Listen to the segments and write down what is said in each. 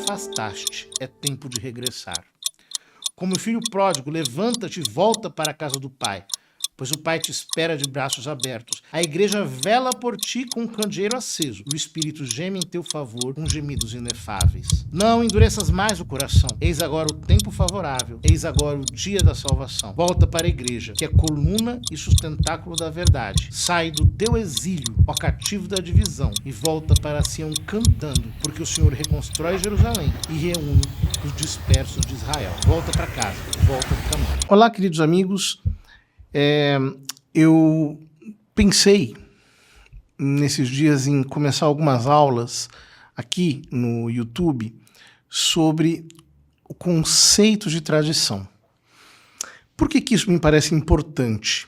afastaste, é tempo de regressar. Como o filho pródigo, levanta-te e volta para a casa do pai, pois o pai te espera de braços abertos. A igreja vela por ti com um candeeiro aceso. O Espírito geme em teu favor com gemidos inefáveis. Não endureças mais o coração. Eis agora o tempo favorável. Eis agora o dia da salvação. Volta para a igreja, que é coluna e sustentáculo da verdade. Sai do teu exílio, ó cativo da divisão, e volta para Sião cantando, porque o Senhor reconstrói Jerusalém e reúne os dispersos de Israel. Volta para casa, volta do caminho. Olá, queridos amigos. Eu pensei nesses dias em começar algumas aulas aqui no YouTube sobre o conceito de tradição. Por que isso me parece importante?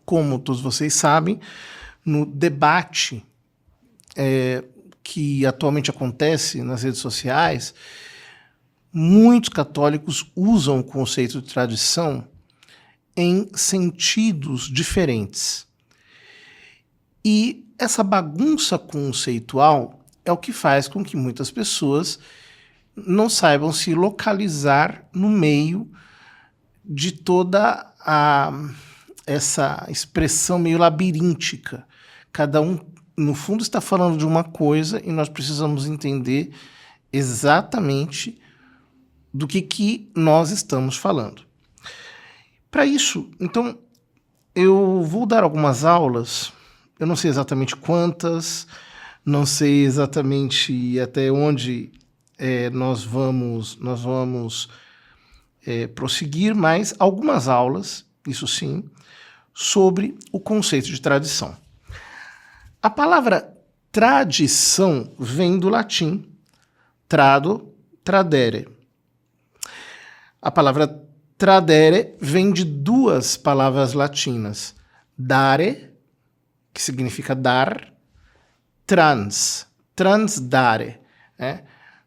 Como todos vocês sabem, no debate que atualmente acontece nas redes sociais, muitos católicos usam o conceito de tradição em sentidos diferentes. E essa bagunça conceitual é o que faz com que muitas pessoas não saibam se localizar no meio de toda essa expressão meio labiríntica. Cada um, no fundo, está falando de uma coisa e nós precisamos entender exatamente do que nós estamos falando. Para isso, então, eu vou dar algumas aulas, eu não sei exatamente quantas, não sei exatamente até onde nós vamos prosseguir, mas algumas aulas, isso sim, sobre o conceito de tradição. A palavra tradição vem do latim trado, tradere. A palavra tradere vem de duas palavras latinas. Dare, que significa dar, transdare,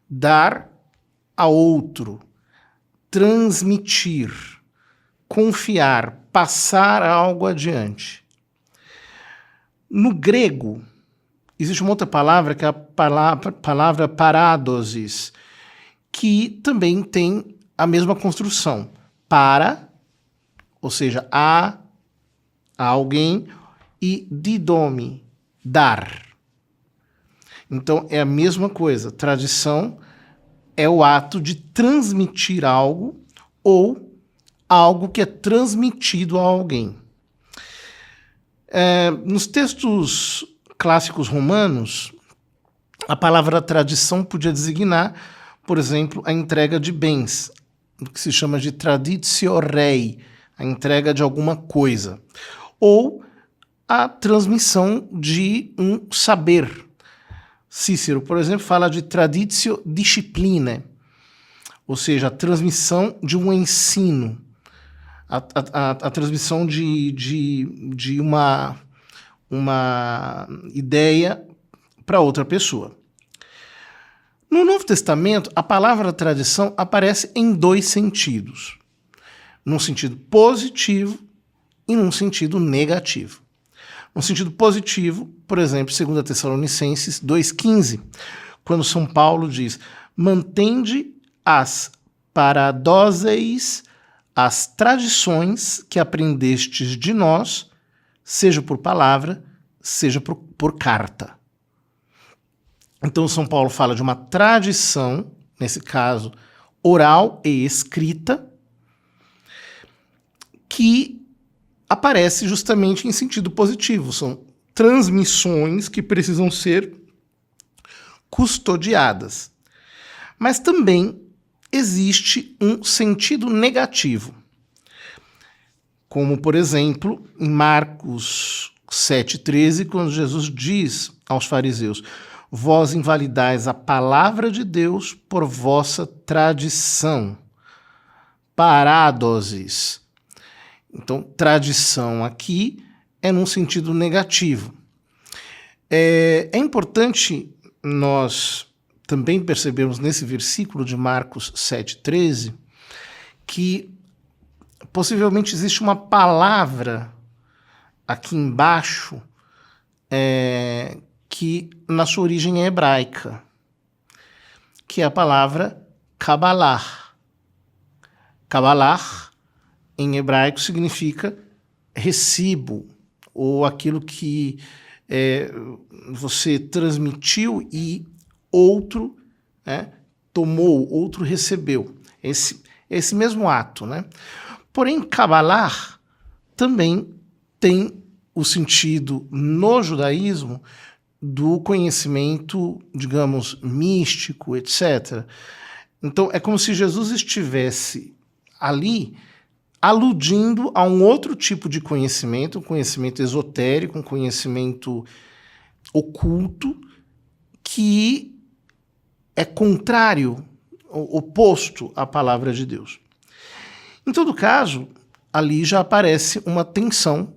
dar a outro, transmitir, confiar, passar algo adiante. No grego, existe uma outra palavra, que é a palavra paradosis, que também tem a mesma construção. Para, ou seja, a alguém, e didome, dar. Então, é a mesma coisa. Tradição é o ato de transmitir algo ou algo que é transmitido a alguém. Nos textos clássicos romanos, a palavra tradição podia designar, por exemplo, a entrega de bens, o que se chama de traditio rei, a entrega de alguma coisa, ou a transmissão de um saber. Cícero, por exemplo, fala de traditio disciplinae, ou seja, a transmissão de um ensino, a transmissão de uma ideia para outra pessoa. No Novo Testamento, a palavra tradição aparece em dois sentidos. Num sentido positivo e num sentido negativo. No sentido positivo, por exemplo, 2 Tessalonicenses 2,15, quando São Paulo diz: mantende as paradóseis, as tradições que aprendestes de nós, seja por palavra, seja por carta. Então, São Paulo fala de uma tradição, nesse caso, oral e escrita, que aparece justamente em sentido positivo. São transmissões que precisam ser custodiadas. Mas também existe um sentido negativo. Como, por exemplo, em Marcos 7,13, quando Jesus diz aos fariseus: vós invalidais a palavra de Deus por vossa tradição. Paradosis. Então, tradição aqui é num sentido negativo. É importante nós também percebermos nesse versículo de Marcos 7,13 que possivelmente existe uma palavra aqui embaixo que na sua origem é hebraica. que é a palavra Kabbalah. Kabbalah, em hebraico, significa recibo, ou aquilo que você transmitiu e outro tomou, outro recebeu. Esse mesmo ato, né? Porém, Kabbalah também tem o sentido no judaísmo do conhecimento, digamos, místico, etc. Então, é como se Jesus estivesse ali aludindo a um outro tipo de conhecimento, um conhecimento esotérico, um conhecimento oculto, que é contrário, oposto à palavra de Deus. Em todo caso, ali já aparece uma tensão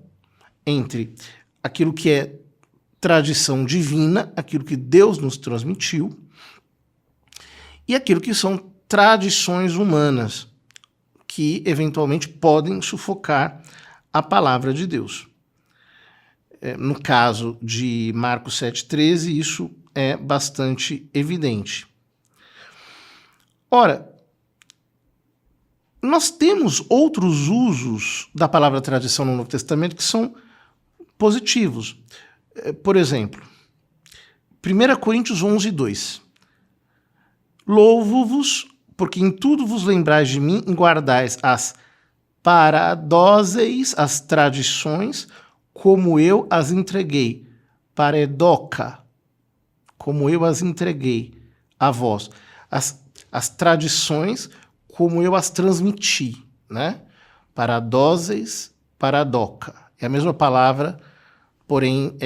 entre aquilo que é tradição divina, aquilo que Deus nos transmitiu, e aquilo que são tradições humanas, que eventualmente podem sufocar a palavra de Deus. No caso de Marcos 7,13, isso é bastante evidente. Ora, nós temos outros usos da palavra tradição no Novo Testamento que são positivos. Por exemplo, 1 Coríntios 11:2. Louvo-vos, porque em tudo vos lembrais de mim e guardais as paradóseis, as tradições, como eu as entreguei. Paredoca, como eu as entreguei a vós. As tradições, como eu as transmiti, né? Paradóseis, paradoca. É a mesma palavra, porém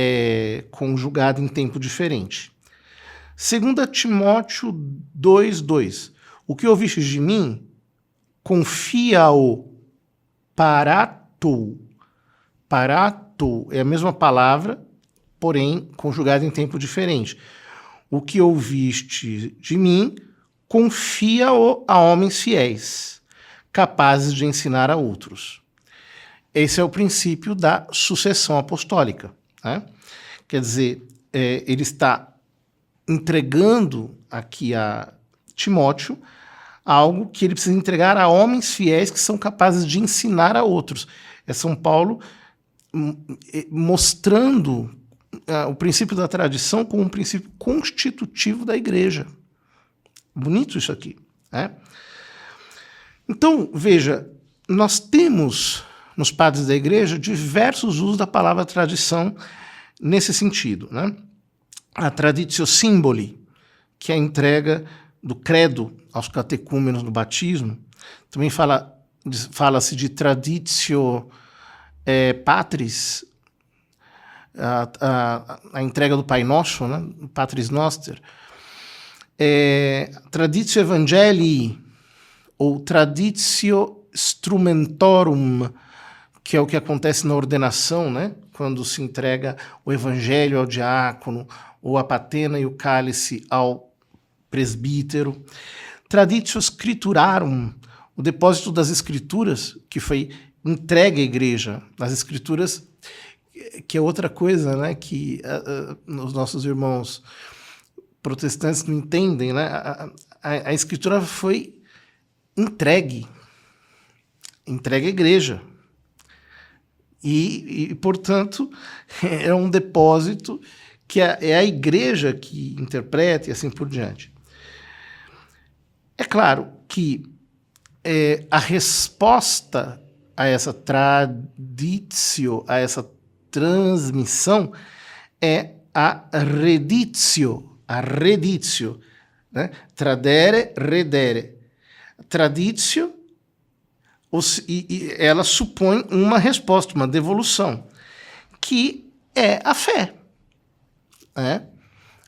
conjugada em tempo diferente. 2 Timóteo 2:2. O que ouvistes de mim, confia-o paratou. Paratou é a mesma palavra, porém conjugada em tempo diferente. O que ouviste de mim, confia-o a homens fiéis, capazes de ensinar a outros. Esse é o princípio da sucessão apostólica, né? Quer dizer, ele está entregando aqui a Timóteo algo que ele precisa entregar a homens fiéis que são capazes de ensinar a outros. É São Paulo mostrando o princípio da tradição como um princípio constitutivo da igreja. Bonito isso aqui, né? Então, veja, nós temos nos padres da igreja diversos usos da palavra tradição nesse sentido, né? A traditio symboli, que é a entrega do credo aos catecúmenos no batismo. Também fala-se de traditio patris, a entrega do Pai Nosso, né? Patris Noster. Traditio Evangelii, ou traditio instrumentorum, que é o que acontece na ordenação, né? Quando se entrega o evangelho ao diácono, ou a patena e o cálice ao presbítero. Traditio scripturarum, o depósito das escrituras, que foi entregue à igreja. As escrituras, que é outra coisa, né? Que os nossos irmãos protestantes não entendem, né? A escritura foi entregue à igreja. E, portanto, é um depósito que é a igreja que interpreta e assim por diante. É claro que a resposta a essa traditio, a essa transmissão, é a reditio, né? Tradere, redere. Traditio, e ela supõe uma resposta, uma devolução, que é a fé. Né?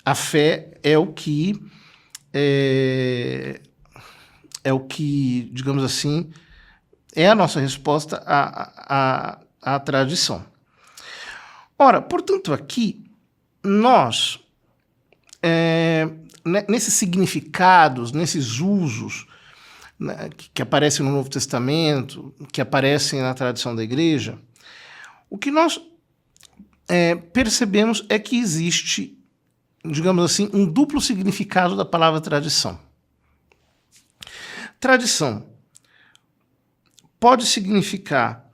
A fé é o que, digamos assim, é a nossa resposta à tradição. Ora, portanto, aqui, nós, nesses significados, nesses usos, né, que aparecem no Novo Testamento, que aparecem na tradição da igreja, o que nós percebemos é que existe, digamos assim, um duplo significado da palavra tradição. tradição pode significar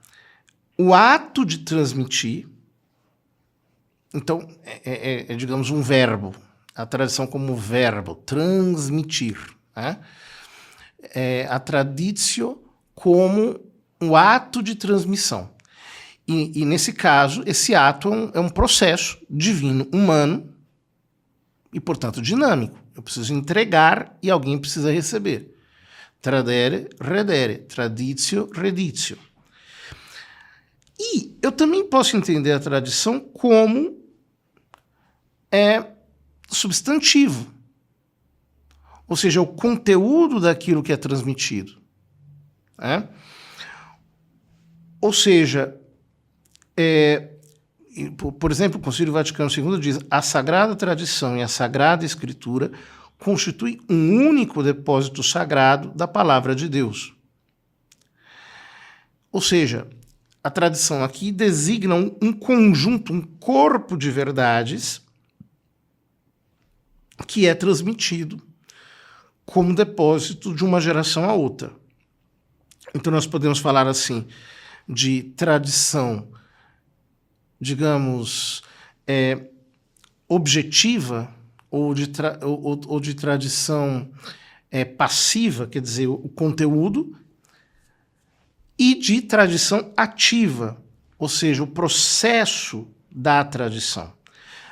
o ato de transmitir. Então, digamos, um verbo. A tradição como verbo, transmitir. Né? A traditio como o ato de transmissão. E nesse caso, esse ato é um processo divino, humano e, portanto, dinâmico. Eu preciso entregar e alguém precisa receber. Tradere, redere. Traditio, reditio. E eu também posso entender a tradição como substantivo. Ou seja, o conteúdo daquilo que é transmitido. Né? Ou seja, por exemplo, o Concílio Vaticano II diz: a Sagrada Tradição e a Sagrada Escritura constituem um único depósito sagrado da Palavra de Deus. Ou seja, a tradição aqui designa um conjunto, um corpo de verdades que é transmitido como depósito de uma geração a outra. Então nós podemos falar assim de tradição, digamos, objetiva, ou de tradição passiva, quer dizer, o conteúdo, e de tradição ativa, ou seja, o processo da tradição.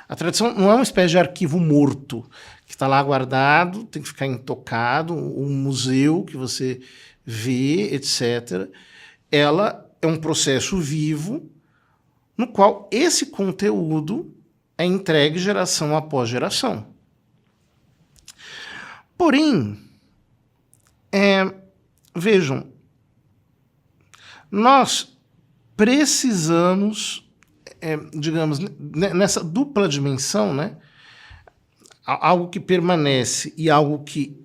A tradição não é uma espécie de arquivo morto, que está lá guardado, tem que ficar intocado, um museu que você vê, etc. Ela é um processo vivo, no qual esse conteúdo é entregue geração após geração. Porém, vejam, nós precisamos, digamos, nessa dupla dimensão, né, algo que permanece e algo que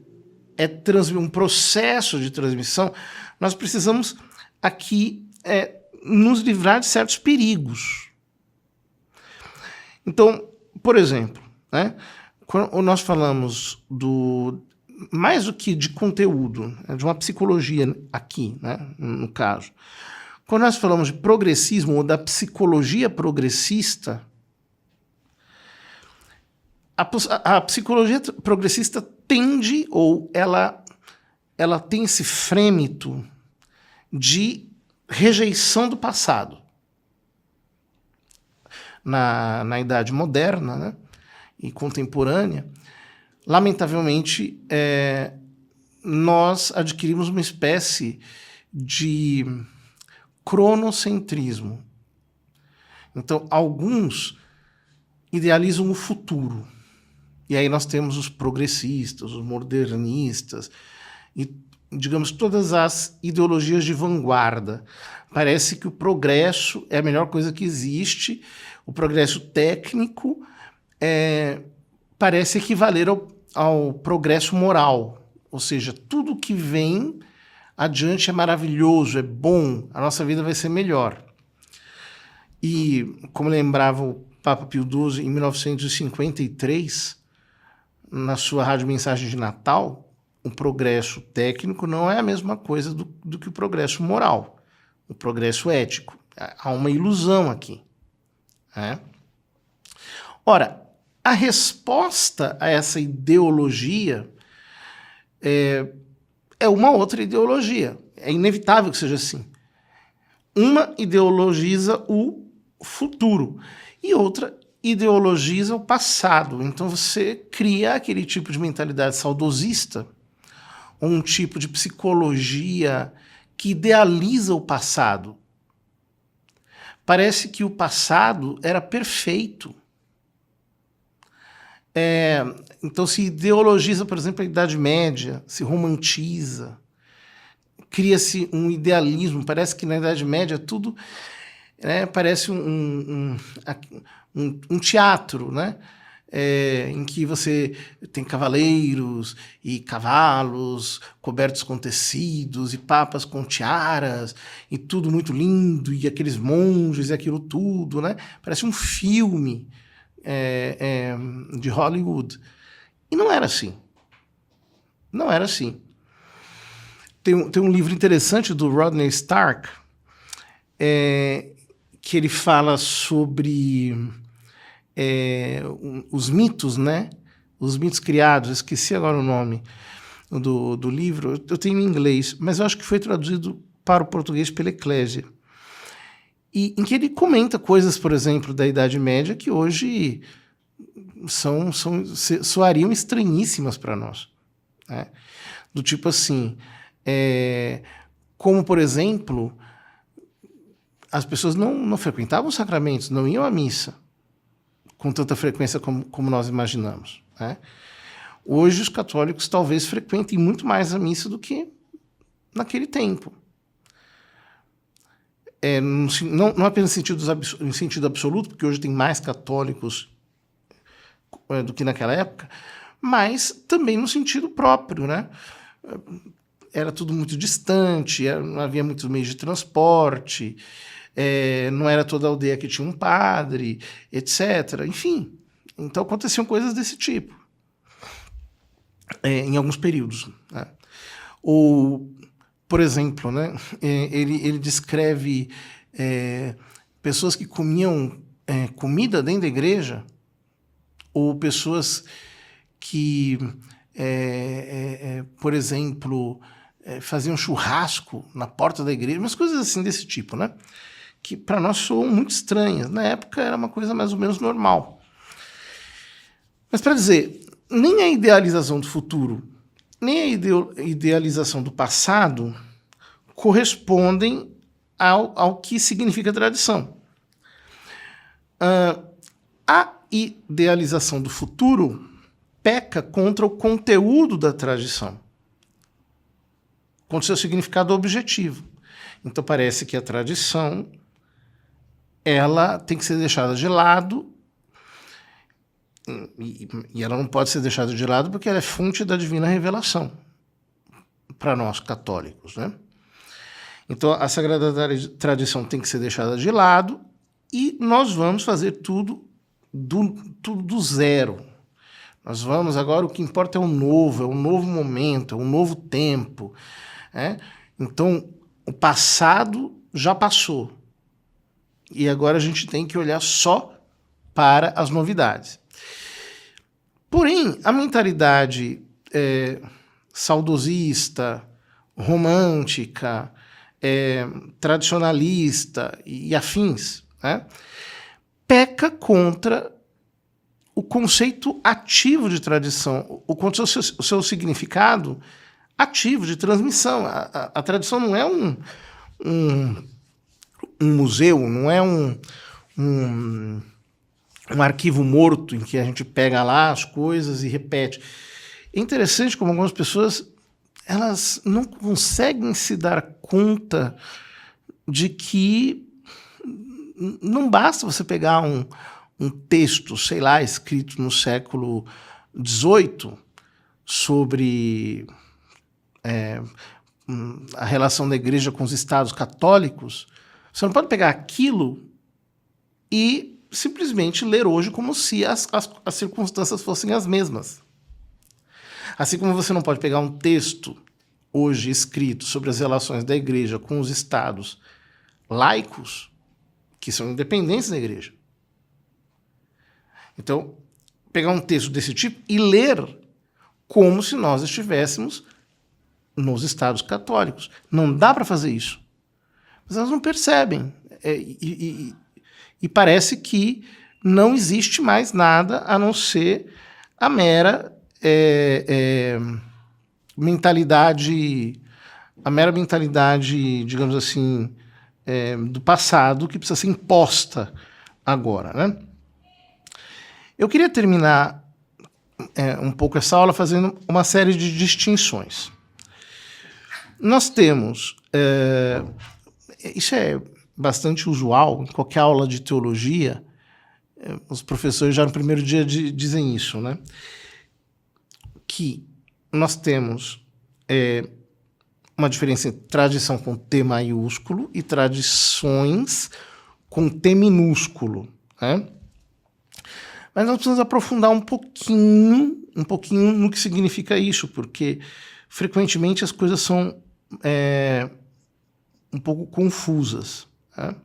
é um processo de transmissão, nós precisamos aqui nos livrar de certos perigos. Então, por exemplo, né, quando nós falamos mais do que de conteúdo, de uma psicologia aqui, né, no caso, quando nós falamos de progressismo ou da psicologia progressista, a psicologia progressista tende, ou ela tem esse frêmito de rejeição do passado. Na Idade Moderna, né, e contemporânea, lamentavelmente, nós adquirimos uma espécie de cronocentrismo. Então, alguns idealizam o futuro. E aí nós temos os progressistas, os modernistas, e, digamos, todas as ideologias de vanguarda. Parece que o progresso é a melhor coisa que existe, o progresso técnico parece equivaler ao progresso moral. Ou seja, tudo que vem adiante é maravilhoso, é bom, a nossa vida vai ser melhor. E, como lembrava o Papa Pio XII, em 1953, na sua rádio mensagem de Natal, o progresso técnico não é a mesma coisa do que o progresso moral, o progresso ético. Há uma ilusão aqui. Né? Ora, a resposta a essa ideologia é uma outra ideologia. É inevitável que seja assim. Uma ideologiza o futuro e outra ideologiza o passado. Então você cria aquele tipo de mentalidade saudosista, ou um tipo de psicologia que idealiza o passado. Parece que o passado era perfeito. Então se ideologiza, por exemplo, a Idade Média, se romantiza, cria-se um idealismo. Parece que na Idade Média tudo parece um teatro, né? Em que você tem cavaleiros e cavalos cobertos com tecidos e papas com tiaras e tudo muito lindo, e aqueles monges e aquilo tudo, né? Parece um filme de Hollywood. E não era assim. Não era assim. Tem um livro interessante do Rodney Stark, que ele fala sobre os mitos, né? Os mitos criados. Esqueci agora o nome do livro. Eu tenho em inglês, mas eu acho que foi traduzido para o português pela Eclésia. E em que ele comenta coisas, por exemplo, da Idade Média que hoje soariam estranhíssimas para nós, né? Do tipo assim, como, por exemplo, as pessoas não frequentavam os sacramentos, não iam à missa com tanta frequência como nós imaginamos, né? Hoje os católicos talvez frequentem muito mais a missa do que naquele tempo. Não apenas em sentido absoluto, porque hoje tem mais católicos do que naquela época, mas também no sentido próprio, né? Era tudo muito distante, não havia muitos meios de transporte, não era toda a aldeia que tinha um padre, etc. Enfim, então aconteciam coisas desse tipo, em alguns períodos, né? Ou, por exemplo, né, ele descreve pessoas que comiam comida dentro da igreja, ou pessoas que, por exemplo, faziam churrasco na porta da igreja, umas coisas assim desse tipo, né? Que para nós soam muito estranhas. Na época era uma coisa mais ou menos normal. Mas para dizer, nem a idealização do futuro, nem a idealização do passado correspondem ao que significa tradição. A idealização do futuro peca contra o conteúdo da tradição, contra o seu significado objetivo. Então parece que a tradição ela tem que ser deixada de lado, e ela não pode ser deixada de lado porque ela é fonte da divina revelação para nós católicos, né? Então a Sagrada Tradição tem que ser deixada de lado e nós vamos fazer tudo do zero. Nós vamos agora, o que importa é um novo momento, é um novo tempo, né? Então o passado já passou e agora a gente tem que olhar só para as novidades. Porém, a mentalidade saudosista, romântica, tradicionalista e afins, né, peca contra o conceito ativo de tradição, contra o seu significado ativo de transmissão. A tradição não é um museu, não é um arquivo morto em que a gente pega lá as coisas e repete. É interessante como algumas pessoas elas não conseguem se dar conta de que não basta você pegar um texto, sei lá, escrito no século XVIII sobre a relação da igreja com os estados católicos. Você não pode pegar aquilo e simplesmente ler hoje como se as circunstâncias fossem as mesmas. Assim como você não pode pegar um texto hoje escrito sobre as relações da igreja com os estados laicos, que são independentes da igreja. Então, pegar um texto desse tipo e ler como se nós estivéssemos nos estados católicos. Não dá para fazer isso. Mas elas não percebem. E parece que não existe mais nada a não ser a mera mentalidade, digamos assim, do passado que precisa ser imposta agora, né? Eu queria terminar um pouco essa aula fazendo uma série de distinções. Nós temos, isso é bastante usual em qualquer aula de teologia, os professores já no primeiro dia dizem isso, né? Que nós temos uma diferença entre tradição com T maiúsculo e tradições com T minúsculo, né? Mas nós precisamos aprofundar um pouquinho no que significa isso, porque frequentemente as coisas são um pouco confusas. Né?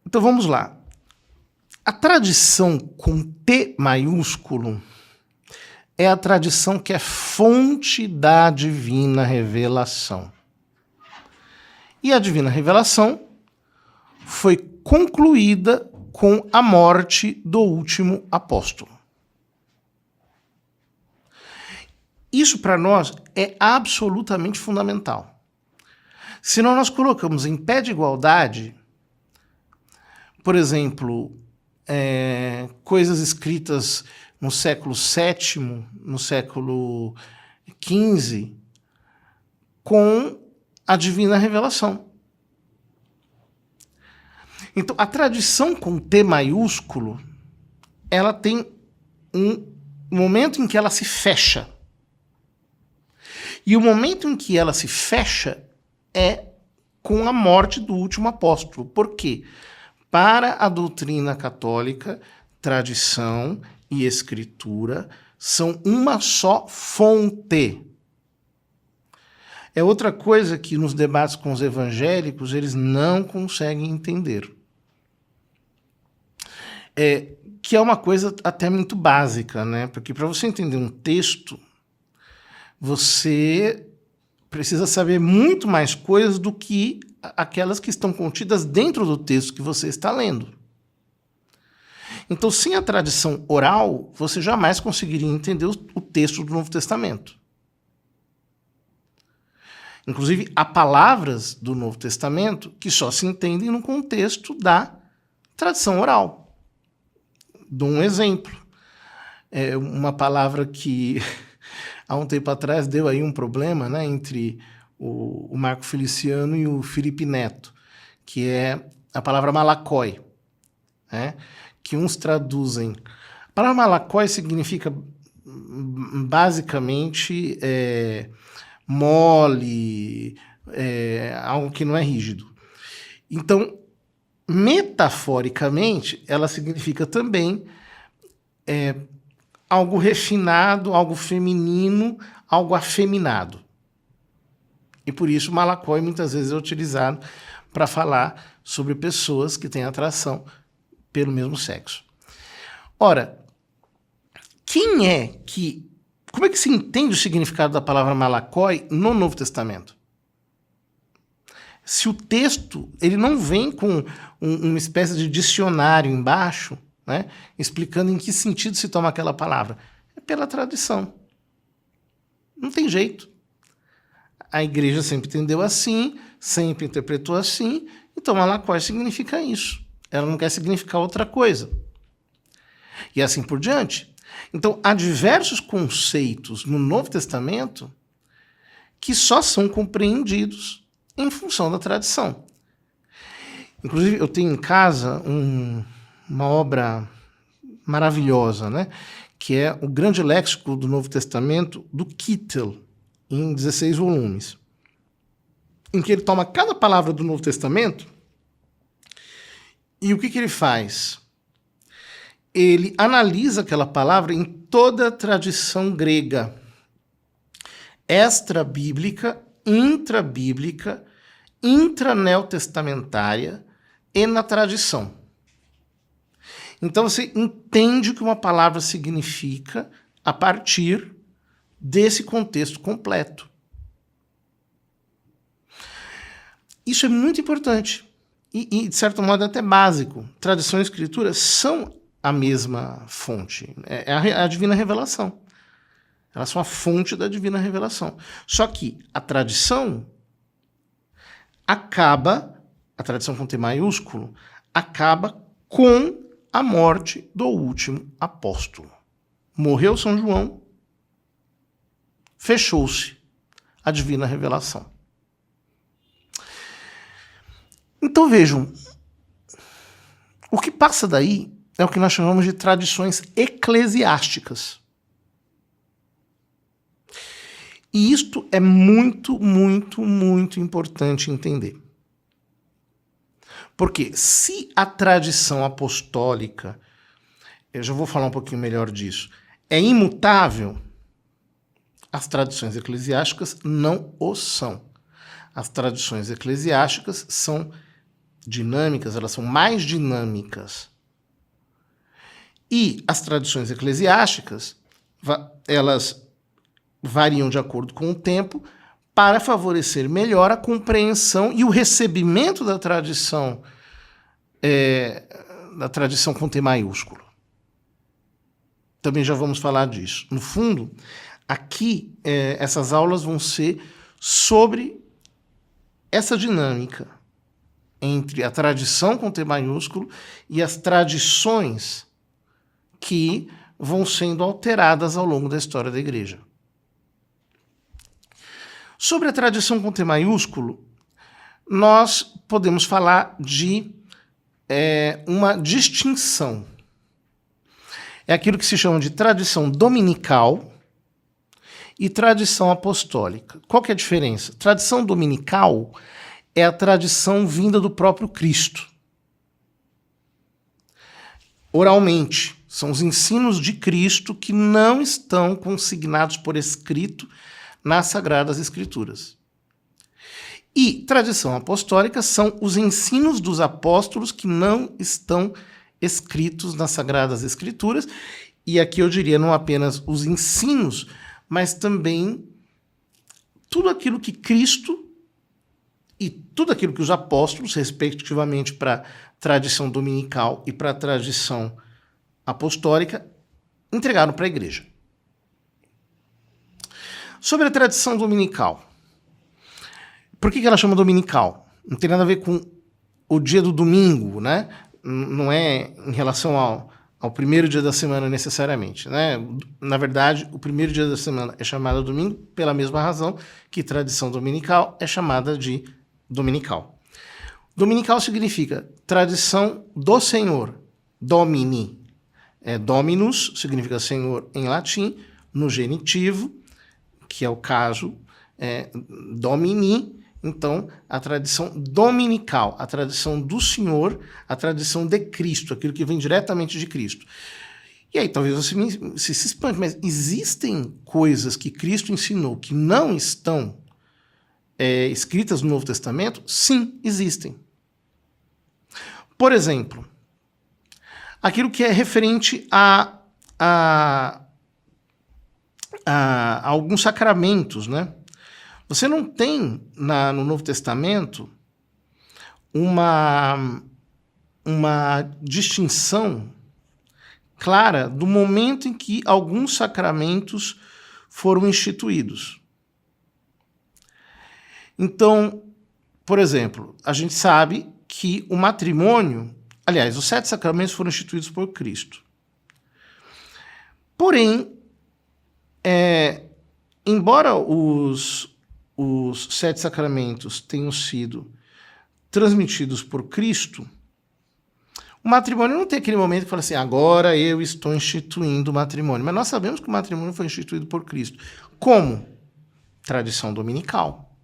Então vamos lá. A tradição com T maiúsculo é a tradição que é fonte da divina revelação. E a divina revelação foi concluída com a morte do último apóstolo. Isso para nós é absolutamente fundamental. Senão nós colocamos em pé de igualdade, por exemplo, coisas escritas no século VII, no século XV, com a divina revelação. Então, a tradição com T maiúsculo, ela tem um momento em que ela se fecha. E o momento em que ela se fecha é com a morte do último apóstolo. Por quê? Para a doutrina católica, tradição e escritura são uma só fonte. É outra coisa que nos debates com os evangélicos eles não conseguem entender. Que é uma coisa até muito básica, né? Porque para você entender um texto, você precisa saber muito mais coisas do que aquelas que estão contidas dentro do texto que você está lendo. Então, sem a tradição oral, você jamais conseguiria entender o texto do Novo Testamento. Inclusive, há palavras do Novo Testamento que só se entendem no contexto da tradição oral. Dou um exemplo. Uma palavra que há um tempo atrás deu aí um problema, né, entre o Marco Feliciano e o Felipe Neto, que é a palavra malakói, né, que uns traduzem. A palavra malakói significa basicamente mole, algo que não é rígido. Então, metaforicamente, ela significa também algo refinado, algo feminino, algo afeminado. E por isso malakói muitas vezes é utilizado para falar sobre pessoas que têm atração pelo mesmo sexo. Ora, como é que se entende o significado da palavra malakói no Novo Testamento? Se o texto ele não vem com uma espécie de dicionário embaixo, né, explicando em que sentido se toma aquela palavra, é pela tradição. Não tem jeito. A igreja sempre entendeu assim, sempre interpretou assim, então malakói significa isso. Ela não quer significar outra coisa. E assim por diante. Então, há diversos conceitos no Novo Testamento que só são compreendidos em função da tradição. Inclusive, eu tenho em casa uma obra maravilhosa, né? Que é o Grande Léxico do Novo Testamento, do Kittel, em 16 volumes, em que ele toma cada palavra do Novo Testamento e o que ele faz? Ele analisa aquela palavra em toda a tradição grega, extra-bíblica, intra-bíblica, intraneotestamentária e na tradição. Então você entende o que uma palavra significa a partir desse contexto completo. Isso é muito importante e de certo modo, até básico. Tradição e escritura são a mesma fonte. É a divina revelação. Elas são a fonte da divina revelação. Só que a tradição a tradição com T maiúsculo, acaba com a morte do último apóstolo. Morreu São João, fechou-se a divina revelação. Então vejam, o que passa daí é o que nós chamamos de tradições eclesiásticas. E isto é muito, muito, muito importante entender. Porque se a tradição apostólica, eu já vou falar um pouquinho melhor disso, é imutável, As tradições eclesiásticas não o são. As tradições eclesiásticas são dinâmicas, elas são mais dinâmicas. E as tradições eclesiásticas, elas variam de acordo com o tempo para favorecer melhor a compreensão e o recebimento da tradição com T maiúsculo. Também já vamos falar disso. No fundo, aqui essas aulas vão ser sobre essa dinâmica entre a tradição com T maiúsculo e as tradições que vão sendo alteradas ao longo da história da Igreja. Sobre a tradição com T maiúsculo, nós podemos falar de uma distinção. É aquilo que se chama de tradição dominical e tradição apostólica. Qual que é a diferença? Tradição dominical é a tradição vinda do próprio Cristo. Oralmente, são os ensinos de Cristo que não estão consignados por escrito nas Sagradas Escrituras. E tradição apostólica são os ensinos dos apóstolos que não estão escritos nas Sagradas Escrituras, e aqui eu diria não apenas os ensinos, mas também tudo aquilo que Cristo e tudo aquilo que os apóstolos, respectivamente para a tradição dominical e para a tradição apostólica, entregaram para a Igreja. Sobre a tradição dominical, por que ela chama dominical? Não tem nada a ver com o dia do domingo, né? Não é em relação ao primeiro dia da semana necessariamente, né? Na verdade, o primeiro dia da semana é chamado domingo pela mesma razão que tradição dominical é chamada de dominical. Dominical significa tradição do Senhor, domini. Dominus significa Senhor em latim, no genitivo, que é o caso domini. Então, a tradição dominical, a tradição do Senhor, a tradição de Cristo, aquilo que vem diretamente de Cristo. E aí, talvez você se espante, mas existem coisas que Cristo ensinou que não estão escritas no Novo Testamento? Sim, existem. Por exemplo, aquilo que é referente a alguns sacramentos, né? Você não tem no Novo Testamento uma distinção clara do momento em que alguns sacramentos foram instituídos. Então, por exemplo, a gente sabe que o matrimônio, aliás, os 7 sacramentos foram instituídos por Cristo. Porém, embora os 7 sacramentos tenham sido transmitidos por Cristo, o matrimônio não tem aquele momento que fala assim, agora eu estou instituindo o matrimônio. Mas nós sabemos que o matrimônio foi instituído por Cristo. Como? Tradição dominical.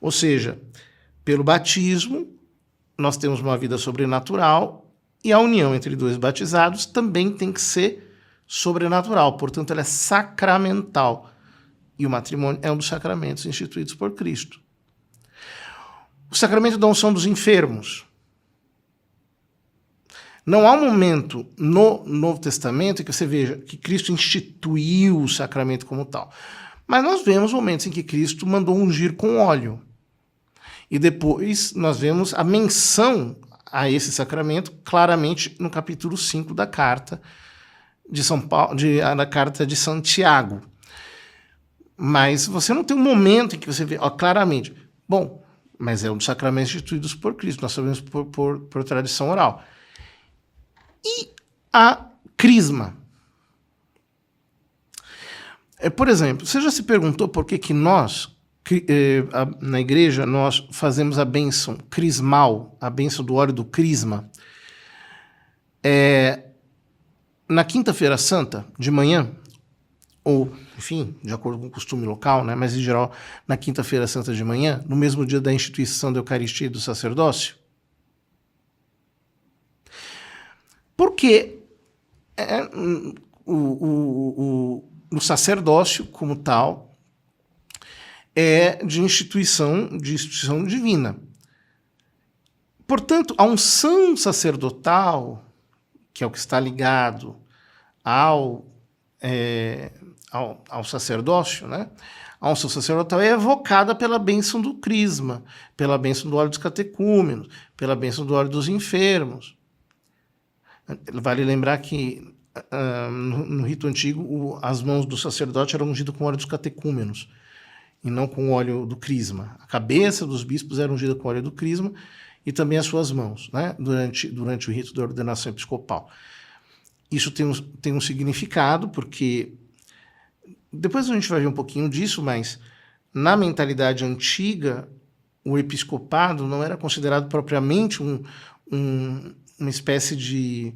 Ou seja, pelo batismo, nós temos uma vida sobrenatural e a união entre 2 batizados também tem que ser sobrenatural. Portanto, ela é sacramental. E o matrimônio é um dos sacramentos instituídos por Cristo. O sacramento da unção dos enfermos. Não há um momento no Novo Testamento em que você veja que Cristo instituiu o sacramento como tal. Mas nós vemos momentos em que Cristo mandou ungir com óleo. E depois nós vemos a menção a esse sacramento claramente no capítulo 5 da carta de São Paulo, da carta de Santiago. Mas você não tem um momento em que você vê claramente, bom, mas é um dos sacramentos instituídos por Cristo, nós sabemos por tradição oral. E a crisma. Por exemplo, você já se perguntou por que nós, na igreja, nós fazemos a bênção crismal, a bênção do óleo do crisma, na quinta-feira santa, de manhã, ou, enfim, de acordo com o costume local, né? Mas em geral, na quinta-feira santa de manhã, no mesmo dia da instituição da Eucaristia e do sacerdócio? Porque o sacerdócio, como tal, é de instituição divina. Portanto, a unção sacerdotal, que é o que está ligado ao sacerdócio, né? A unção sacerdotal é evocada pela bênção do crisma, pela bênção do óleo dos catecúmenos, pela bênção do óleo dos enfermos. Vale lembrar que no rito antigo as mãos do sacerdote eram ungidas com o óleo dos catecúmenos e não com o óleo do crisma. A cabeça dos bispos era ungida com o óleo do crisma e também as suas mãos, né? durante o rito da ordenação episcopal. Isso tem um significado, porque depois a gente vai ver um pouquinho disso, mas na mentalidade antiga, o episcopado não era considerado propriamente uma espécie de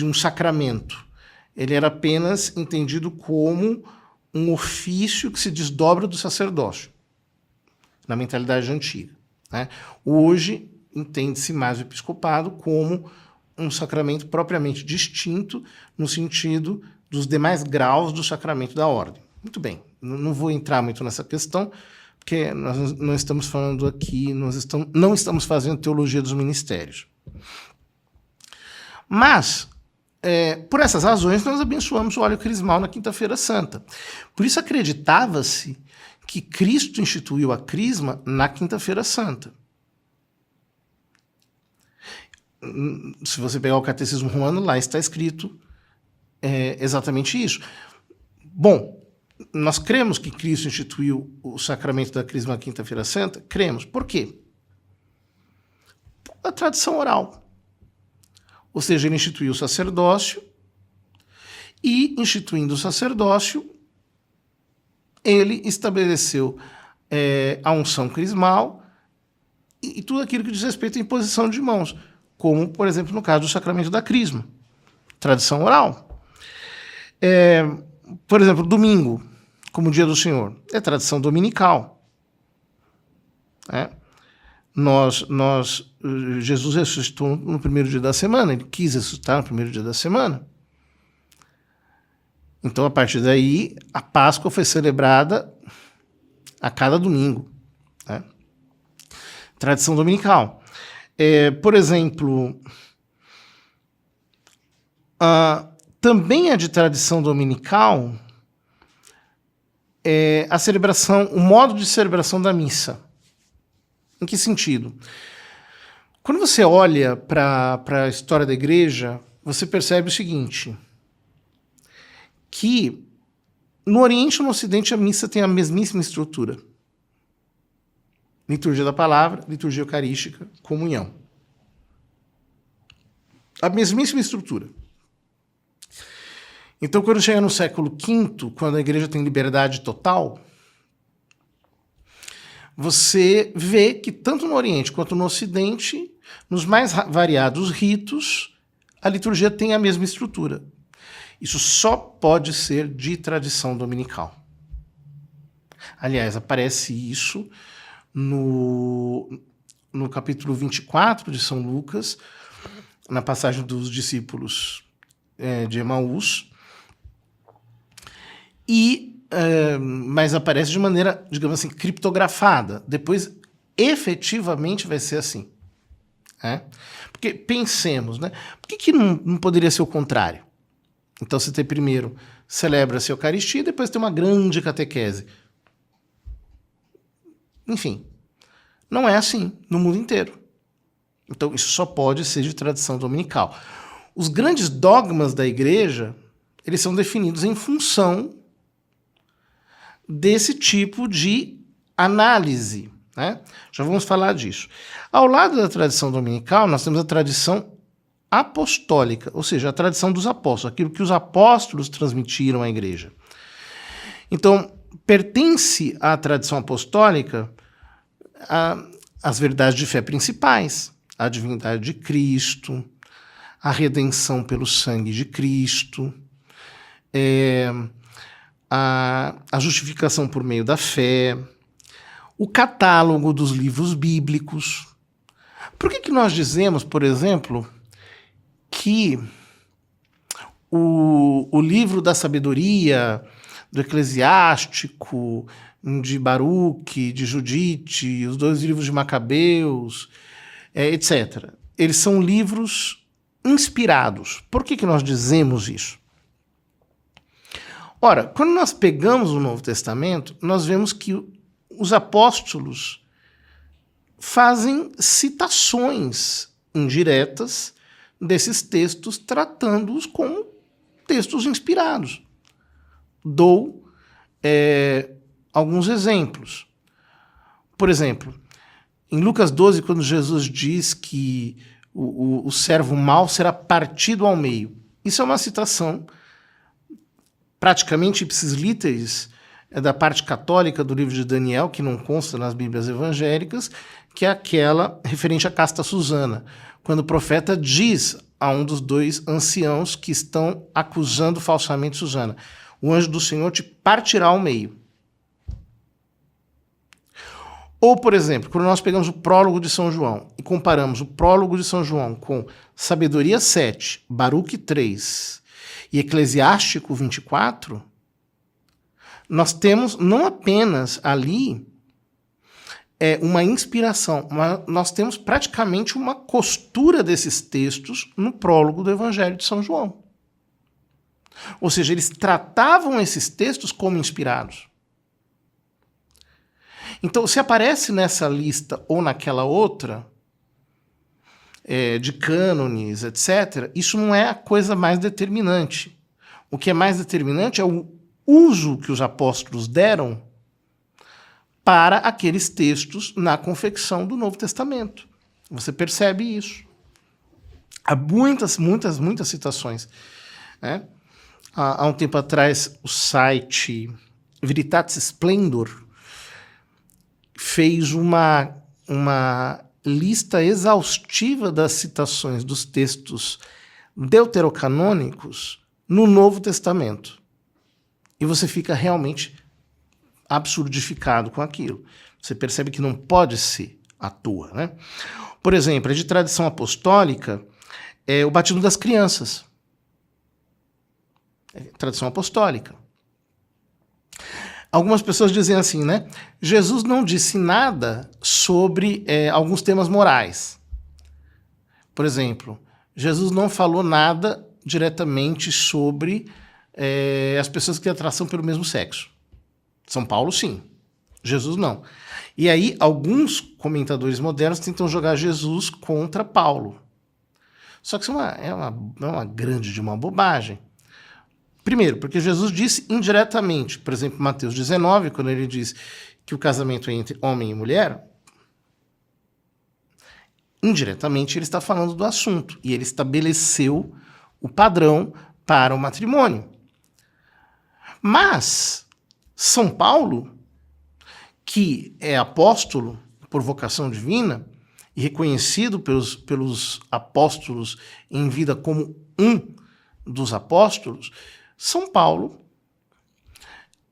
um sacramento. Ele era apenas entendido como um ofício que se desdobra do sacerdócio, na mentalidade antiga, né? Hoje, entende-se mais o episcopado como um sacramento propriamente distinto, no sentido dos demais graus do sacramento da ordem. Muito bem, não vou entrar muito nessa questão, porque nós não estamos falando aqui, não estamos fazendo teologia dos ministérios. Mas, por essas razões, nós abençoamos o óleo crismal na Quinta-feira Santa. Por isso acreditava-se que Cristo instituiu a crisma na Quinta-feira Santa. Se você pegar o Catecismo Romano, lá está escrito exatamente isso. Bom, nós cremos que Cristo instituiu o sacramento da crisma na Quinta-feira Santa? Cremos. Por quê? A tradição oral. Ou seja, ele instituiu o sacerdócio e, instituindo o sacerdócio, ele estabeleceu a unção crismal e tudo aquilo que diz respeito à imposição de mãos, como, por exemplo, no caso do sacramento da crisma, tradição oral. Por exemplo, domingo, como dia do Senhor, é tradição dominical. Jesus ressuscitou no primeiro dia da semana, ele quis ressuscitar no primeiro dia da semana. Então, a partir daí, a Páscoa foi celebrada a cada domingo, né? Tradição dominical. Por exemplo, também é de tradição dominical a celebração, o modo de celebração da missa. Em que sentido? Quando você olha para a história da igreja, você percebe o seguinte, que no Oriente e no Ocidente a missa tem a mesmíssima estrutura. Liturgia da palavra, liturgia eucarística, comunhão. A mesmíssima estrutura. Então, quando chega no século V, quando a igreja tem liberdade total, você vê que tanto no Oriente quanto no Ocidente, nos mais variados ritos, a liturgia tem a mesma estrutura. Isso só pode ser de tradição dominical. Aliás, aparece isso no capítulo 24 de São Lucas, na passagem dos discípulos de Emaús, mas aparece de maneira, digamos assim, criptografada. Depois, efetivamente, vai ser assim. Porque, pensemos, né? Por que não poderia ser o contrário? Então, você tem primeiro, celebra-se a Eucaristia, e depois tem uma grande catequese. Enfim, não é assim no mundo inteiro. Então, isso só pode ser de tradição dominical. Os grandes dogmas da igreja, eles são definidos em função desse tipo de análise, né? Já vamos falar disso. Ao lado da tradição dominical, nós temos a tradição apostólica, ou seja, a tradição dos apóstolos, aquilo que os apóstolos transmitiram à igreja. Então, pertence à tradição apostólica as verdades de fé principais, a divindade de Cristo, a redenção pelo sangue de Cristo, a justificação por meio da fé, o catálogo dos livros bíblicos. Por que nós dizemos, por exemplo, que o livro da sabedoria, do Eclesiástico, de Baruque, de Judite, os 2 livros de Macabeus, etc. Eles são livros inspirados. Por que nós dizemos isso? Ora, quando nós pegamos o Novo Testamento, nós vemos que os apóstolos fazem citações indiretas desses textos, tratando-os como textos inspirados. Dou alguns exemplos. Por exemplo, em Lucas 12, quando Jesus diz que o servo mau será partido ao meio. Isso é uma citação praticamente ipsis literis da parte católica do livro de Daniel, que não consta nas Bíblias evangélicas, que é aquela referente à casta Susana, quando o profeta diz a um dos 2 anciãos que estão acusando falsamente Susana: o anjo do Senhor te partirá ao meio. Ou, por exemplo, quando nós pegamos o prólogo de São João e comparamos o prólogo de São João com Sabedoria 7, Baruque 3 e Eclesiástico 24, nós temos não apenas ali uma inspiração, mas nós temos praticamente uma costura desses textos no prólogo do Evangelho de São João. Ou seja, eles tratavam esses textos como inspirados. Então, se aparece nessa lista ou naquela outra, de cânones, etc., isso não é a coisa mais determinante. O que é mais determinante é o uso que os apóstolos deram para aqueles textos na confecção do Novo Testamento. Você percebe isso. Há muitas citações. Né? Há um tempo atrás, o site Veritatis Splendor fez uma lista exaustiva das citações dos textos deuterocanônicos no Novo Testamento. E você fica realmente absurdificado com aquilo. Você percebe que não pode ser à toa, né? Por exemplo, é de tradição apostólica o batismo das crianças. É tradição apostólica. Algumas pessoas dizem assim, né? Jesus não disse nada sobre alguns temas morais. Por exemplo, Jesus não falou nada diretamente sobre as pessoas que têm atração pelo mesmo sexo. São Paulo, sim. Jesus, não. E aí, alguns comentadores modernos tentam jogar Jesus contra Paulo. Só que isso é uma grande de uma bobagem. Primeiro, porque Jesus disse indiretamente, por exemplo, Mateus 19, quando ele diz que o casamento é entre homem e mulher, indiretamente ele está falando do assunto, e ele estabeleceu o padrão para o matrimônio. Mas São Paulo, que é apóstolo por vocação divina e reconhecido pelos apóstolos em vida como um dos apóstolos, São Paulo,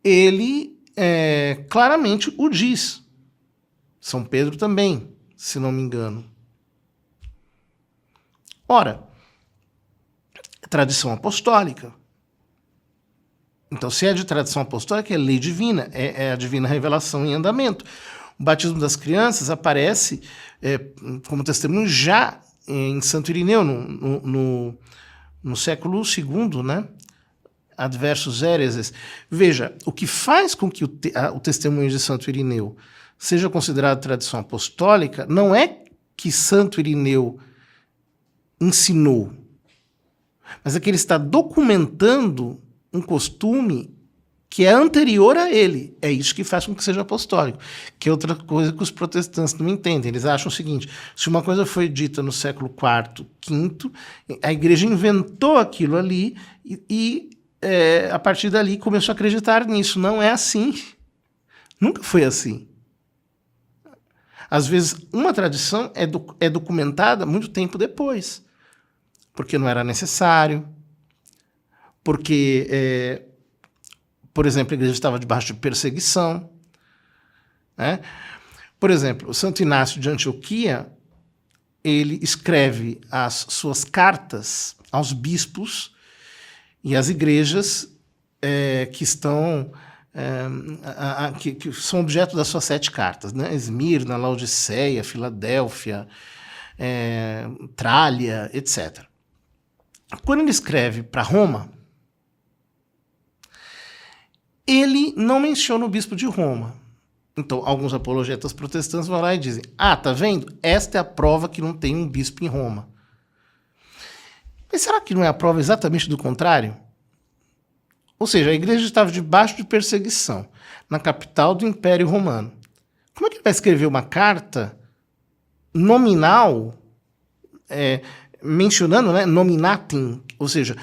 ele claramente o diz. São Pedro também, se não me engano. Ora, tradição apostólica. Então, se é de tradição apostólica, é lei divina, é a divina revelação em andamento. O batismo das crianças aparece como testemunho já em Santo Irineu, no século II, né? Adversus Hereses. Veja, o que faz com que o testemunho de Santo Irineu seja considerado tradição apostólica não é que Santo Irineu ensinou, mas é que ele está documentando um costume que é anterior a ele. É isso que faz com que seja apostólico, que é outra coisa que os protestantes não entendem. Eles acham o seguinte: se uma coisa foi dita no século IV, V, a igreja inventou aquilo ali e a partir dali começou a acreditar nisso. Não é assim. Nunca foi assim. Às vezes, uma tradição é documentada muito tempo depois, porque não era necessário, porque, por exemplo, a igreja estava debaixo de perseguição. Né? Por exemplo, o Santo Inácio de Antioquia, ele escreve as suas cartas aos bispos e as igrejas que estão que são objeto das suas 7 cartas, né? Esmirna, Laodiceia, Filadélfia, Trália, etc. Quando ele escreve para Roma, ele não menciona o bispo de Roma. Então, alguns apologetas protestantes vão lá e dizem: tá vendo? Esta é a prova que não tem um bispo em Roma. Mas será que não é a prova exatamente do contrário? Ou seja, a igreja estava debaixo de perseguição, na capital do Império Romano. Como é que ele vai escrever uma carta nominal, mencionando, né, nominatim, ou seja,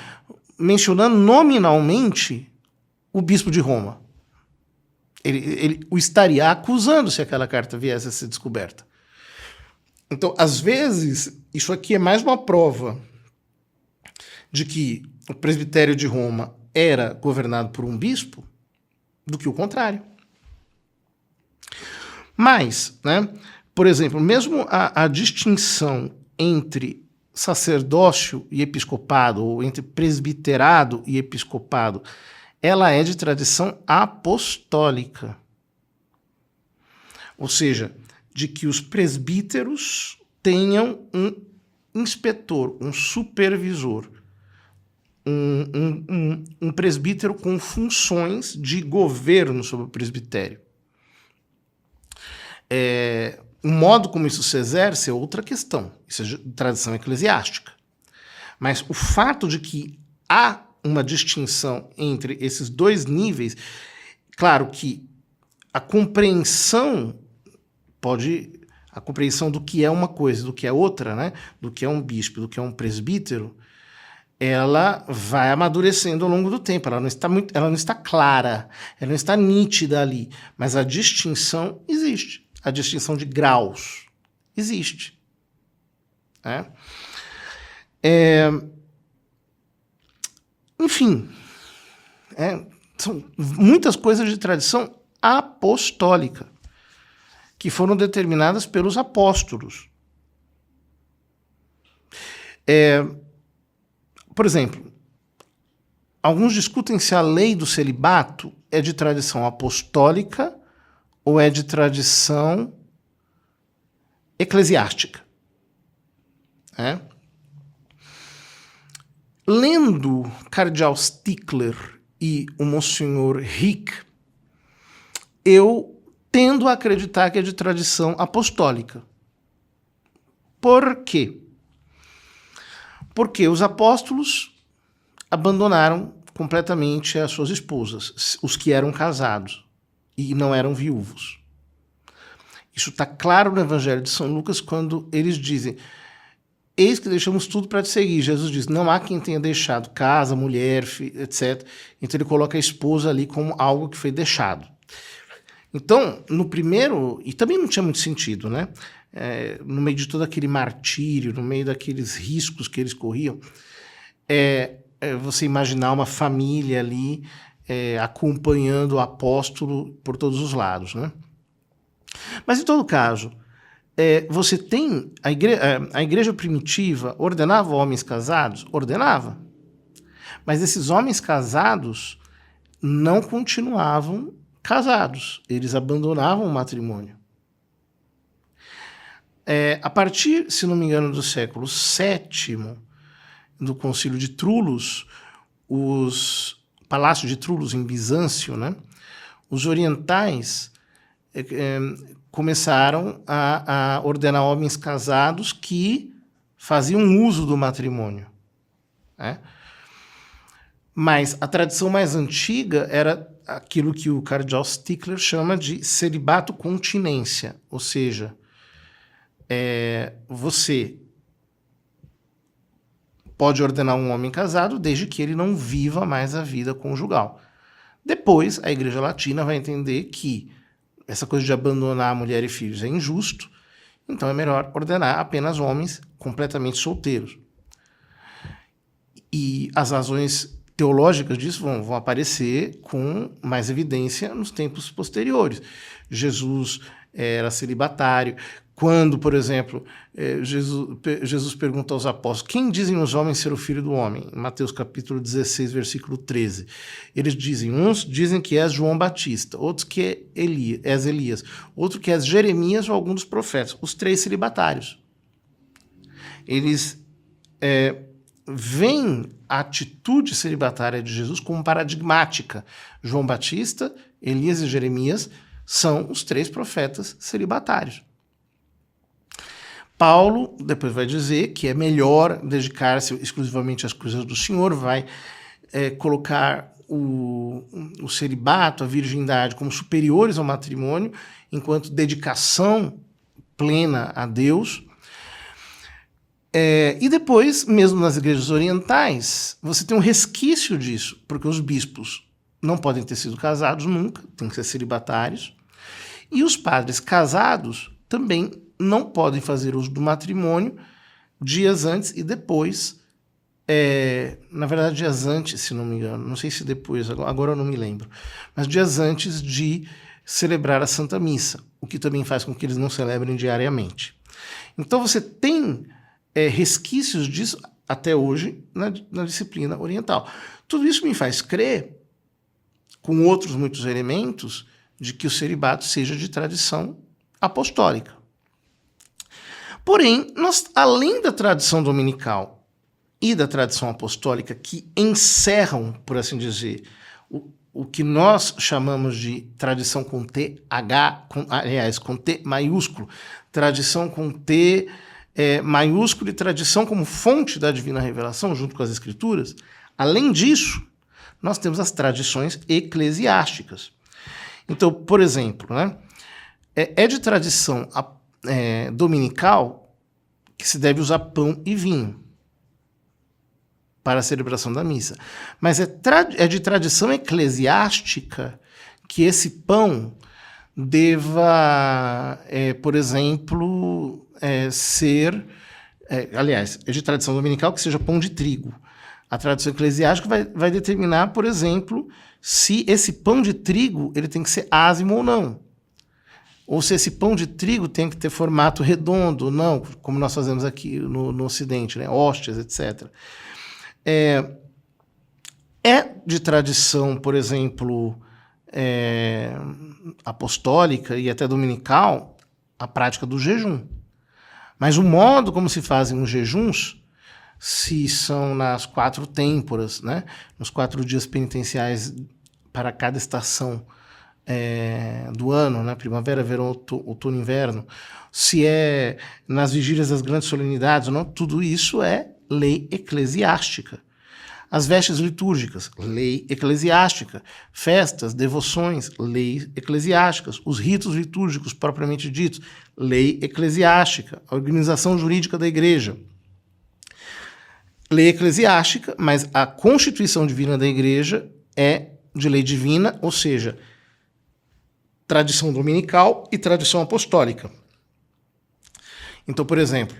mencionando nominalmente o bispo de Roma? Ele o estaria acusando se aquela carta viesse a ser descoberta. Então, às vezes, isso aqui é mais uma prova de que o presbitério de Roma era governado por um bispo do que o contrário. Mas, né, por exemplo, mesmo a distinção entre sacerdócio e episcopado, ou entre presbiterado e episcopado, ela é de tradição apostólica. Ou seja, de que os presbíteros tenham um inspetor, um supervisor, um presbítero com funções de governo sobre o presbitério. O modo como isso se exerce é outra questão, isso é de tradição eclesiástica. Mas o fato de que há uma distinção entre esses 2 níveis, claro que a compreensão do que é uma coisa, do que é outra, né? Do que é um bispo, do que é um presbítero, ela vai amadurecendo ao longo do tempo. Ela não está clara, ela não está nítida ali, mas a distinção existe. A distinção de graus existe. Né? Enfim, são muitas coisas de tradição apostólica que foram determinadas pelos apóstolos. Por exemplo, alguns discutem se a lei do celibato é de tradição apostólica ou é de tradição eclesiástica. Lendo Cardeal Stickler e o Monsenhor Rick, eu tendo a acreditar que é de tradição apostólica. Por quê? Porque os apóstolos abandonaram completamente as suas esposas, os que eram casados e não eram viúvos. Isso está claro no Evangelho de São Lucas, quando eles dizem: eis que deixamos tudo para te seguir. Jesus diz: não há quem tenha deixado casa, mulher, filho, etc. Então ele coloca a esposa ali como algo que foi deixado. Então, no primeiro, e também não tinha muito sentido, né? No meio de todo aquele martírio, no meio daqueles riscos que eles corriam, você imaginar uma família ali acompanhando o apóstolo por todos os lados, né? Mas, em todo caso, você tem... A igreja primitiva ordenava homens casados? Ordenava. Mas esses homens casados não continuavam casados. Eles abandonavam o matrimônio. A partir, se não me engano, do século VII, do Concílio de Trullos, os palácios de Trullos em Bizâncio, né, os orientais começaram a ordenar homens casados que faziam uso do matrimônio. Né? Mas a tradição mais antiga era aquilo que o Cardeal Stickler chama de celibato continência, ou seja, você pode ordenar um homem casado desde que ele não viva mais a vida conjugal. Depois, a Igreja Latina vai entender que essa coisa de abandonar mulher e filhos é injusto, então é melhor ordenar apenas homens completamente solteiros. E as razões teológicas disso vão aparecer com mais evidência nos tempos posteriores. Jesus era celibatário. Quando, por exemplo, Jesus pergunta aos apóstolos: quem dizem os homens ser o filho do homem? Em Mateus capítulo 16, versículo 13. Eles dizem, uns dizem que és João Batista, outros que és Elias, outro que és Jeremias ou algum dos profetas. Os três celibatários. Eles veem a atitude celibatária de Jesus como paradigmática. João Batista, Elias e Jeremias são os três profetas celibatários. Paulo depois vai dizer que é melhor dedicar-se exclusivamente às coisas do Senhor, vai colocar o celibato, a virgindade como superiores ao matrimônio, enquanto dedicação plena a Deus. E depois, mesmo nas igrejas orientais, você tem um resquício disso, porque os bispos não podem ter sido casados nunca, têm que ser celibatários, e os padres casados também não podem fazer uso do matrimônio dias antes e depois, na verdade dias antes, se não me engano, não sei se depois, agora eu não me lembro, mas dias antes de celebrar a Santa Missa, o que também faz com que eles não celebrem diariamente. Então você tem resquícios disso até hoje na disciplina oriental. Tudo isso me faz crer, com outros muitos elementos, de que o celibato seja de tradição apostólica. Porém, nós, além da tradição dominical e da tradição apostólica, que encerram, por assim dizer, o que nós chamamos de tradição com TH, com T maiúsculo, tradição com T maiúsculo e tradição como fonte da divina revelação, junto com as Escrituras, além disso, nós temos as tradições eclesiásticas. Então, por exemplo, né, é de tradição dominical que se deve usar pão e vinho para a celebração da missa. Mas é de tradição eclesiástica que esse pão deva, por exemplo, ser... aliás, é de tradição dominical que seja pão de trigo. A tradição eclesiástica vai determinar, por exemplo, se esse pão de trigo ele tem que ser ázimo ou não. Ou se esse pão de trigo tem que ter formato redondo ou não, como nós fazemos aqui no Ocidente, né? Hóstias, etc. É de tradição, por exemplo, apostólica e até dominical a prática do jejum. Mas o modo como se fazem os jejuns, se são nas 4 têmporas, né? Nos 4 dias penitenciais para cada estação do ano, né? Primavera, verão, outono, inverno, se é nas vigílias das grandes solenidades ou não, tudo isso é lei eclesiástica. As vestes litúrgicas, lei eclesiástica. Festas, devoções, lei eclesiásticas. Os ritos litúrgicos propriamente ditos, lei eclesiástica. A organização jurídica da igreja, lei eclesiástica, mas a constituição divina da igreja é de lei divina, ou seja, tradição dominical e tradição apostólica. Então, por exemplo,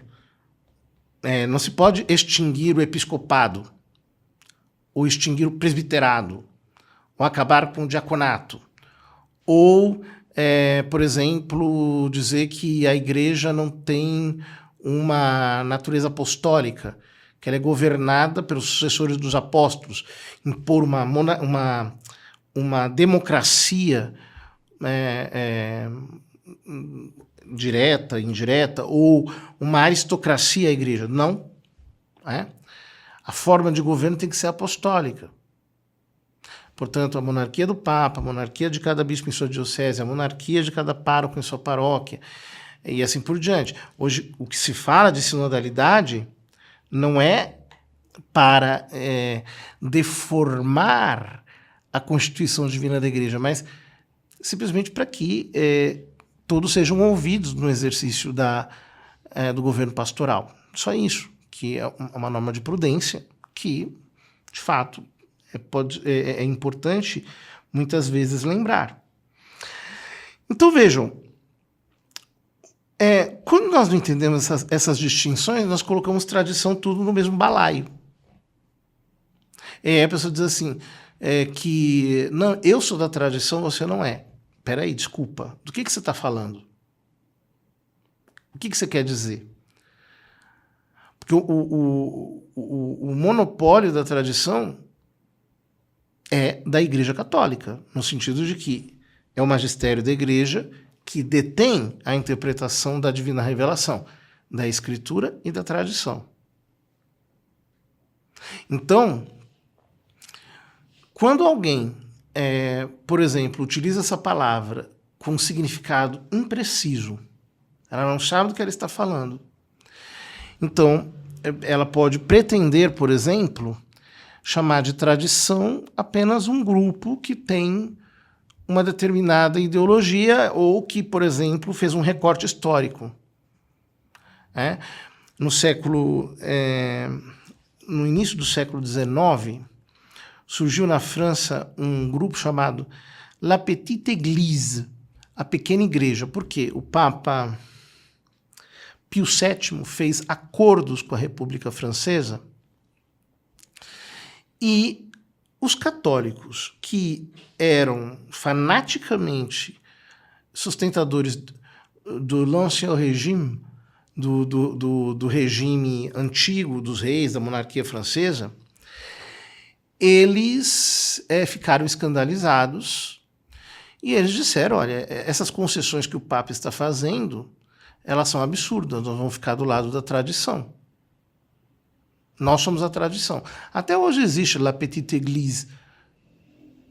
não se pode extinguir o episcopado, ou extinguir o presbiterado, ou acabar com o diaconato, ou, por exemplo, dizer que a igreja não tem uma natureza apostólica, que ela é governada pelos sucessores dos apóstolos, impor uma democracia direta, indireta, ou uma aristocracia à igreja. Não. A forma de governo tem que ser apostólica. Portanto, a monarquia do Papa, a monarquia de cada bispo em sua diocese, a monarquia de cada pároco em sua paróquia, e assim por diante. Hoje, o que se fala de sinodalidade não é para deformar a constituição divina da igreja, mas simplesmente para que todos sejam ouvidos no exercício do governo pastoral. Só isso, que é uma norma de prudência que, de fato, é importante muitas vezes lembrar. Então, vejam, quando nós não entendemos essas distinções, nós colocamos tradição tudo no mesmo balaio. A pessoa diz assim, que não, eu sou da tradição, você não é. Peraí, desculpa, do que você está falando? que você quer dizer? Porque o monopólio da tradição é da Igreja Católica, no sentido de que é o magistério da Igreja que detém a interpretação da divina revelação, da Escritura e da tradição. Então, quando alguém, por exemplo, utiliza essa palavra com um significado impreciso, ela não sabe do que ela está falando, então ela pode pretender, por exemplo, chamar de tradição apenas um grupo que tem uma determinada ideologia ou que, por exemplo, fez um recorte histórico. No início do século XIX, surgiu na França um grupo chamado La Petite Église, a Pequena Igreja. Por quê? O Papa Pio VII fez acordos com a República Francesa e os católicos que eram fanaticamente sustentadores do l'Ancien Régime, do regime antigo dos reis, da monarquia francesa, eles ficaram escandalizados e eles disseram, olha, essas concessões que o Papa está fazendo, elas são absurdas, nós vamos ficar do lado da tradição. Nós somos a tradição. Até hoje existe La Petite Église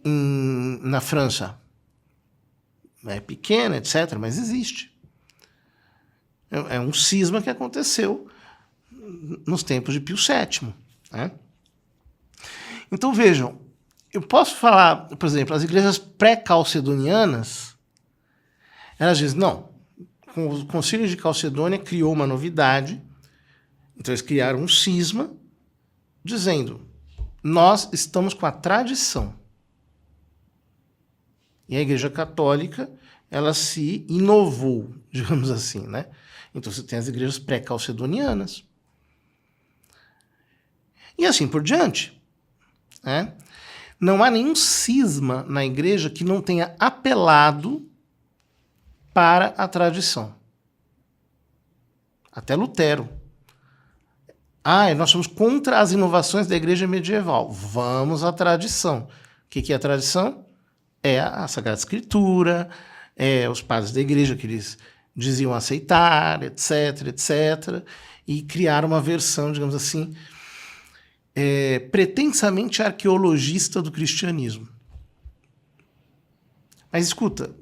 na França. É pequena, etc., mas existe. É um cisma que aconteceu nos tempos de Pio VII. Né? Então, vejam, eu posso falar, por exemplo, as igrejas pré-calcedonianas, elas dizem, não, o Concílio de Calcedônia criou uma novidade, então eles criaram um cisma, dizendo, nós estamos com a tradição. E a Igreja Católica, ela se inovou, digamos assim, né? Então você tem as igrejas pré-calcedonianas. E assim por diante. Né? Não há nenhum cisma na igreja que não tenha apelado para a tradição. Até Lutero. Nós somos contra as inovações da igreja medieval. Vamos à tradição. O que é a tradição? É a Sagrada Escritura, os padres da igreja que eles diziam aceitar, etc., etc., e criaram uma versão, digamos assim, pretensamente arqueologista do cristianismo. Mas escuta,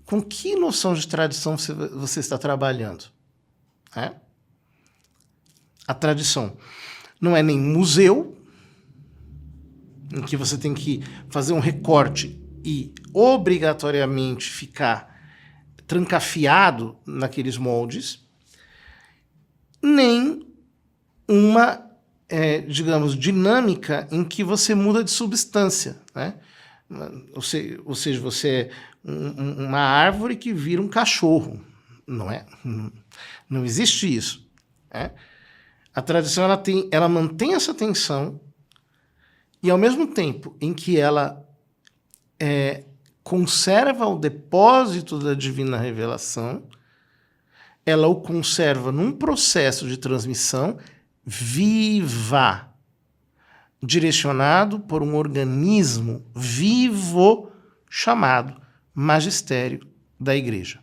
com que noção de tradição você está trabalhando? A tradição não é nem museu, em que você tem que fazer um recorte e obrigatoriamente ficar trancafiado naqueles moldes, nem uma, digamos, dinâmica em que você muda de substância. Né? Ou seja, você é uma árvore que vira um cachorro. Não é? Não existe isso. Né? A tradição ela mantém essa tensão e, ao mesmo tempo em que ela conserva o depósito da divina revelação, ela o conserva num processo de transmissão viva, direcionado por um organismo vivo chamado Magistério da Igreja.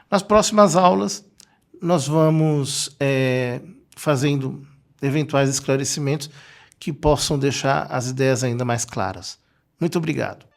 Nas próximas aulas, nós vamos fazendo eventuais esclarecimentos que possam deixar as ideias ainda mais claras. Muito obrigado.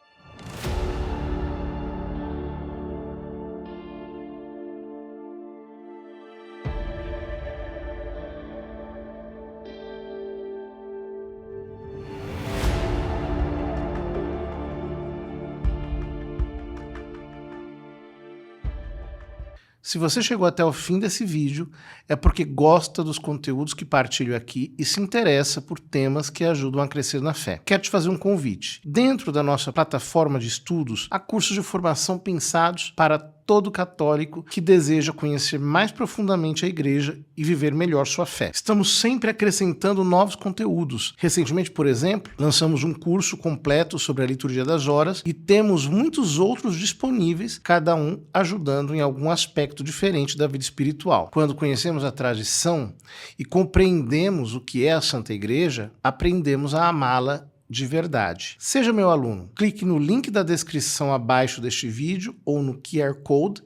Se você chegou até o fim desse vídeo, é porque gosta dos conteúdos que partilho aqui e se interessa por temas que ajudam a crescer na fé. Quero te fazer um convite. Dentro da nossa plataforma de estudos, há cursos de formação pensados para todo católico que deseja conhecer mais profundamente a Igreja e viver melhor sua fé. Estamos sempre acrescentando novos conteúdos. Recentemente, por exemplo, lançamos um curso completo sobre a liturgia das horas e temos muitos outros disponíveis, cada um ajudando em algum aspecto diferente da vida espiritual. Quando conhecemos a tradição e compreendemos o que é a Santa Igreja, aprendemos a amá-la de verdade. Seja meu aluno, clique no link da descrição abaixo deste vídeo ou no QR Code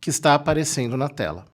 que está aparecendo na tela.